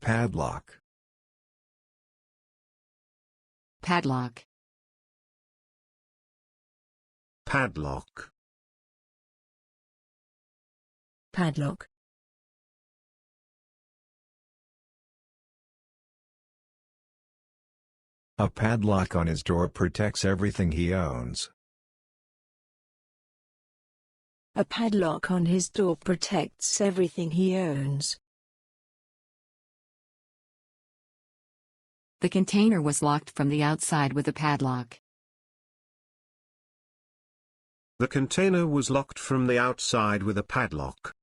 Padlock. Padlock. Padlock. Padlock. A padlock on his door protects everything he owns. A padlock on his door protects everything he owns. The container was locked from the outside with a padlock. The container was locked from the outside with a padlock.